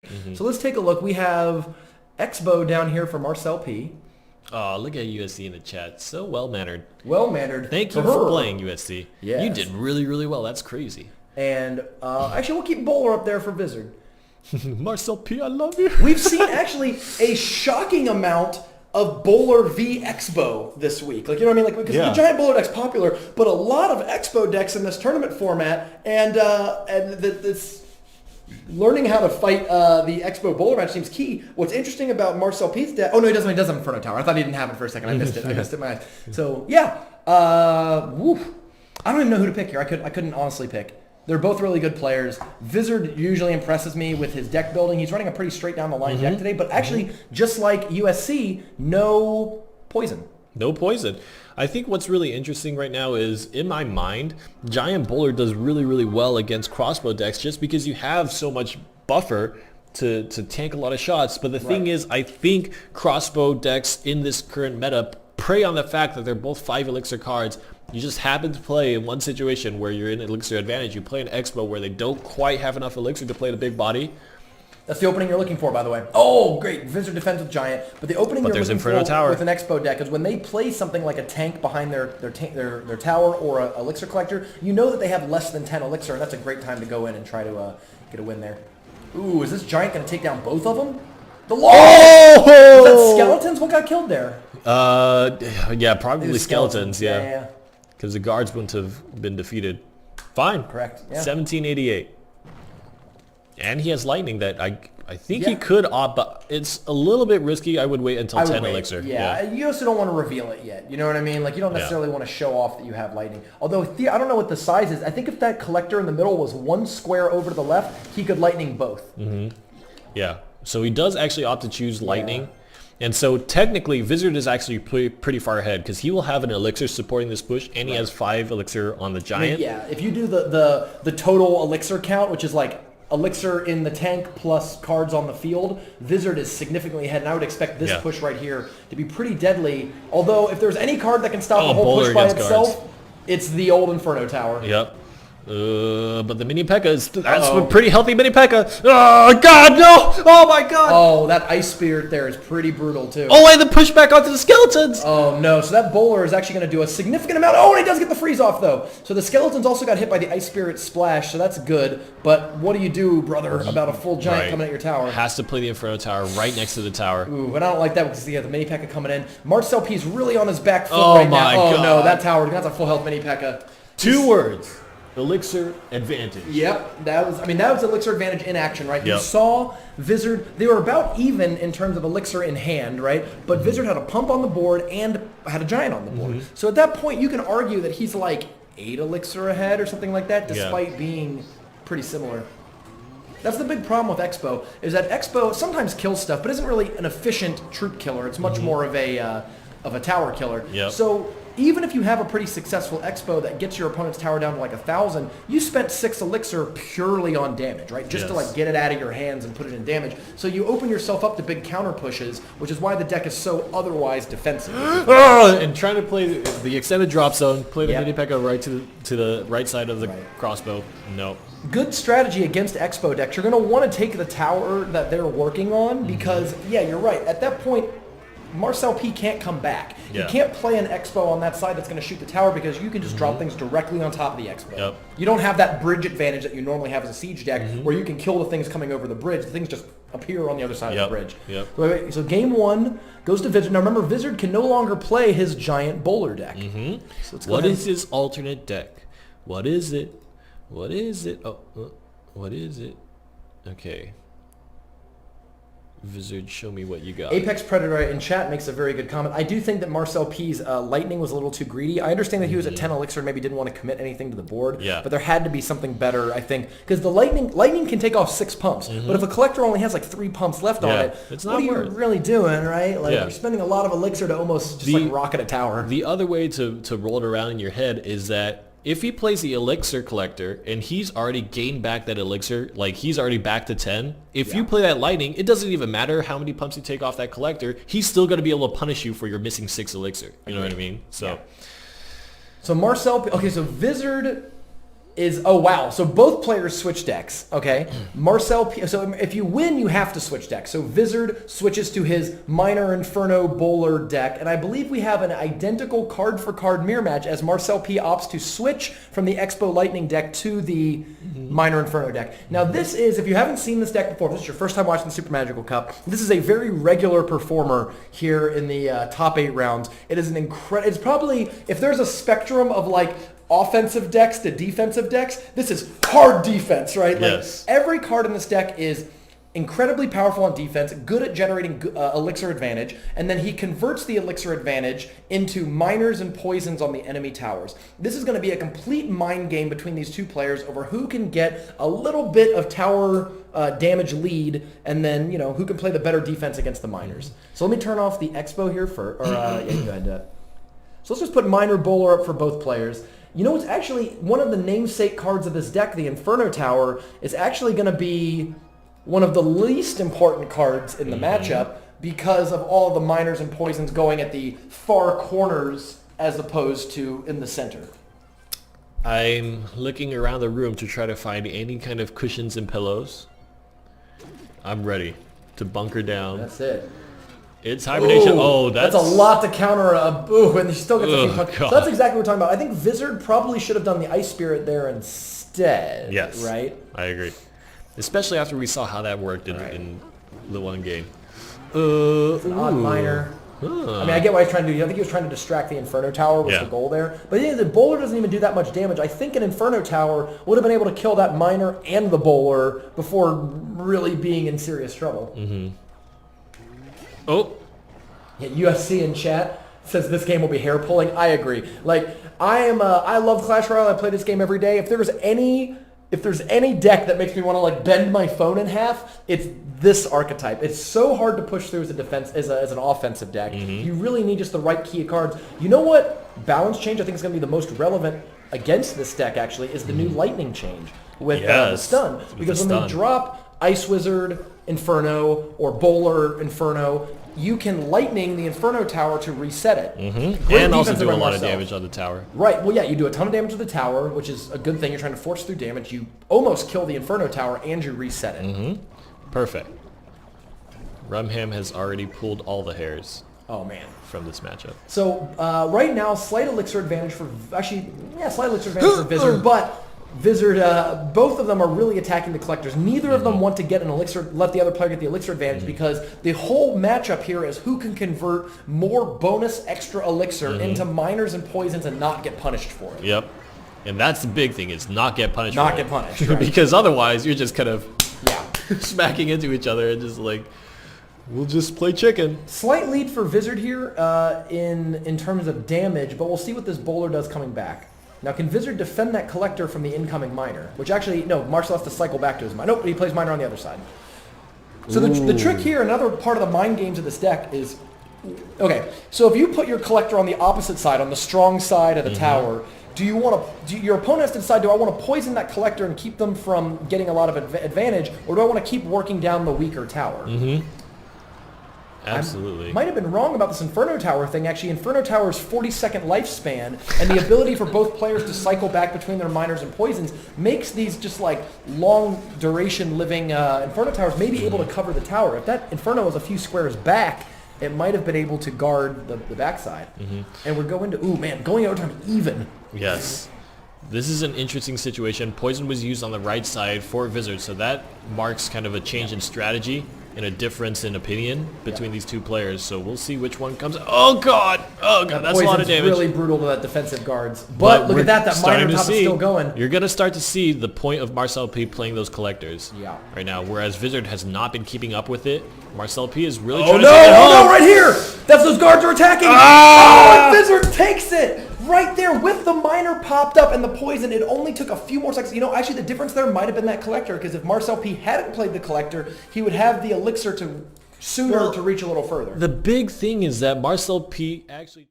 So let's take a look. We have Expo down here for Marcel P. Oh, look at USC in the chat. So well-mannered. Well-mannered. Thank you for playing, USC. Yes. You did really, really well. That's crazy. And actually, we'll keep Bowler up there for Vizard. Marcel P, I love you. We've seen actually a shocking amount of Bowler v Expo this week. Like, you know what I mean? Like, because the giant Bowler deck's popular, but a lot of Expo decks in this tournament format, and this learning how to fight the Expo Bowler match seems key. What's interesting about Marcel P's deck... Oh, no, he doesn't have Inferno Tower. I thought he didn't have it for a second. I missed it. I missed it. So, yeah. I don't even know who to pick here. I couldn't honestly pick. They're both really good players. Vizard usually impresses me with his deck building. He's running a pretty straight down the line deck today, but actually, just like USC, no poison. No poison. I think what's really interesting right now is, in my mind, Giant Bowler does really, really well against crossbow decks just because you have so much buffer to tank a lot of shots. But the thing is, I think crossbow decks in this current meta prey on the fact that they're both 5 elixir cards. You just happen to play in one situation where you're in elixir advantage. You play an Expo where they don't quite have enough elixir to play the big body. That's the opening you're looking for, by the way. Oh, great. Vizard defends with Giant. But the opening you're looking for with an Expo deck is when they play something like a tank behind their tower or an elixir collector, you know that they have less than 10 elixir, and that's a great time to go in and try to get a win there. Ooh, is this Giant going to take down both of them? The law! Oh! Is that Skeletons? What got killed there? Yeah, probably Skeletons, yeah. Because the guards wouldn't have been defeated. Fine. Correct. Yeah. 1788. And he has lightning that I think he could opt, but it's a little bit risky. I would wait until 10 elixir. Yeah, you also don't want to reveal it yet. You know what I mean? Like, you don't necessarily want to show off that you have lightning. Although, I don't know what the size is. I think if that collector in the middle was one square over to the left, he could lightning both. Yeah. So he does actually opt to choose lightning. And so technically, Vizard is actually pretty far ahead because he will have an elixir supporting this push, and he has 5 elixir on the Giant. I mean, yeah, if you do the total elixir count, which is like elixir in the tank plus cards on the field, Vizard is significantly ahead, and I would expect this push right here to be pretty deadly. Although, if there's any card that can stop the whole push by itself, it's the old Inferno Tower. Yep. But the mini P.E.K.K.A. that's a pretty healthy mini P.E.K.K.A. Oh, God, no! Oh, my God! Oh, that Ice Spirit there is pretty brutal, too. Oh, and the pushback onto the Skeletons! Oh, no. So that Bowler is actually going to do a significant amount. Oh, and he does get the freeze off, though. So the Skeletons also got hit by the Ice Spirit splash, so that's good. But what do you do, brother, about a full Giant coming at your tower? Has to play the Inferno Tower right next to the tower. Ooh, but I don't like that because he has the mini P.E.K.K.A. coming in. Marcel P is really on his back foot right now. Oh, God. No, that tower, that's a full health mini P.E.K.K.A. 2 words. Elixir advantage. Yep, that was elixir advantage in action, right? You saw Vizard, they were about even in terms of elixir in hand, right? But Vizard had a pump on the board and had a Giant on the board. So at that point, you can argue that he's like 8 elixir ahead or something like that, despite being pretty similar. That's the big problem with Expo, is that Expo sometimes kills stuff, but isn't really an efficient troop killer. It's much more of a tower killer. So even if you have a pretty successful Expo that gets your opponent's tower down to like 1,000, you spent 6 elixir purely on damage, right? Just to like get it out of your hands and put it in damage. So you open yourself up to big counter pushes, which is why the deck is so otherwise defensive. And trying to play the extended drop zone, play the mini P.E.K.K.A. right to the right side of the crossbow. No. Good strategy against Expo decks. You're going to want to take the tower that they're working on because, yeah, you're right. At that point, Marcel P can't come back. You can't play an Expo on that side that's going to shoot the tower because you can just drop things directly on top of the Expo. You don't have that bridge advantage that you normally have as a siege deck where you can kill the things coming over the bridge. The things just appear on the other side of the bridge. So game 1 goes to Vizard. Now remember, Vizard can no longer play his Giant Bowler deck. So what is his alternate deck? What is it? What is it? Oh, what is it? Okay. Vizard, show me what you got. Apex Predator in chat makes a very good comment. I do think that Marcel P's lightning was a little too greedy. I understand that he was at 10 elixir and maybe didn't want to commit anything to the board. But there had to be something better, I think. Because the lightning can take off 6 pumps. But if a collector only has like 3 pumps left on it, it's what are you really doing, right? Like you're spending a lot of elixir to almost just like rocket a tower. The other way to roll it around in your head is that if he plays the elixir collector and he's already gained back that elixir, like he's already back to 10, if you play that lightning, it doesn't even matter how many pumps you take off that collector, he's still going to be able to punish you for your missing 6 elixir. You know what I mean? So Marcel, okay, so Vizard is, oh wow, so both players switch decks, okay? Marcel P, so if you win, you have to switch decks. So Vizard switches to his Miner Inferno Bowler deck, and I believe we have an identical card-for-card mirror match as Marcel P opts to switch from the Expo Lightning deck to the Miner Inferno deck. Now this is, if you haven't seen this deck before, if this is your first time watching the Super Magical Cup, this is a very regular performer here in the top 8 rounds. It is an incredible, it's probably, if there's a spectrum of like offensive decks to defensive decks, this is hard defense, right? Yes. Like every card in this deck is incredibly powerful on defense, good at generating elixir advantage, and then he converts the elixir advantage into miners and poisons on the enemy towers. This is going to be a complete mind game between these two players over who can get a little bit of tower damage lead, and then, you know, who can play the better defense against the miners. So let me turn off the Expo here for, yeah, you go ahead. So let's just put Miner Bowler up for both players. You know, it's actually one of the namesake cards of this deck, the Inferno Tower, is actually going to be one of the least important cards in the matchup because of all the miners and poisons going at the far corners as opposed to in the center. I'm looking around the room to try to find any kind of cushions and pillows. I'm ready to bunker down. That's it. It's hibernation. Ooh, oh, that's a lot to counter a boo, and he still gets a few punches. God. So that's exactly what we're talking about. I think Vizard probably should have done the Ice Spirit there instead. Yes. Right? I agree. Especially after we saw how that worked in the one game. It's an odd miner. I mean, I get what he's trying to do. I think he was trying to distract the Inferno Tower was the goal there. But yeah, the Bowler doesn't even do that much damage. I think an Inferno Tower would have been able to kill that miner and the Bowler before really being in serious trouble. Oh. Yeah, UFC in chat says this game will be hair pulling. I agree. Like, I love Clash Royale. I play this game every day. If there's any deck that makes me want to like bend my phone in half, it's this archetype. It's so hard to push through as a defense, as an offensive deck. You really need just the right key of cards. You know what balance change I think is going to be the most relevant against this deck actually is the new lightning change with the stun. Because when they drop Ice Wizard Inferno or Bowler Inferno, you can lightning the Inferno Tower to reset it. And also do a lot of damage on the tower. Right. Well, yeah, you do a ton of damage to the tower, which is a good thing. You're trying to force through damage. You almost kill the Inferno Tower, and you reset it. Perfect. Rumham has already pulled all the hairs. Oh, man. From this matchup. So, right now, slight elixir advantage for... Actually, yeah, slight elixir advantage for Vizard, but... Vizard, both of them are really attacking the collectors. Neither of them want to get an elixir, let the other player get the elixir advantage because the whole matchup here is who can convert more bonus extra elixir into miners and poisons and not get punished for it. Yep. And that's the big thing, is not get punished Not for get it. punished, right. Because otherwise you're just kind of smacking into each other and just like, we'll just play chicken. Slight lead for Vizard here in terms of damage, but we'll see what this Bowler does coming back. Now, can Vizard defend that collector from the incoming miner? Which actually, no, Marcel has to cycle back to his miner. Nope, he plays miner on the other side. So the trick here, another part of the mind games of this deck is, okay, so if you put your collector on the opposite side, on the strong side of the tower, do you want to, your opponent has to decide, do I want to poison that collector and keep them from getting a lot of advantage, or do I want to keep working down the weaker tower? Absolutely. I might have been wrong about this Inferno Tower thing. Actually, Inferno Tower's 40-second lifespan and the ability for both players to cycle back between their miners and poisons makes these just like long duration living Inferno Towers maybe able to cover the tower. If that Inferno was a few squares back, it might have been able to guard the backside. And we're going to, ooh man, going overtime even. Yes. This is an interesting situation. Poison was used on the right side for Vizard, so that marks kind of a change in strategy and a difference in opinion between these two players. So we'll see which one comes. Oh god! Oh god, that's a lot of damage. Really brutal to that defensive guards. But look at that miner top is still going. You're gonna start to see the point of Marcel P playing those collectors. Right now, whereas Vizard has not been keeping up with it. Marcel P is really trying to take it home. Oh no! Right here! That's those guards are attacking. Oh, and Vizard takes it. Right there with the miner popped up and the poison, it only took a few more seconds. You know, actually the difference there might have been that collector, because if Marcel P hadn't played the collector, he would have the elixir to sooner to reach a little further. The big thing is that Marcel P actually...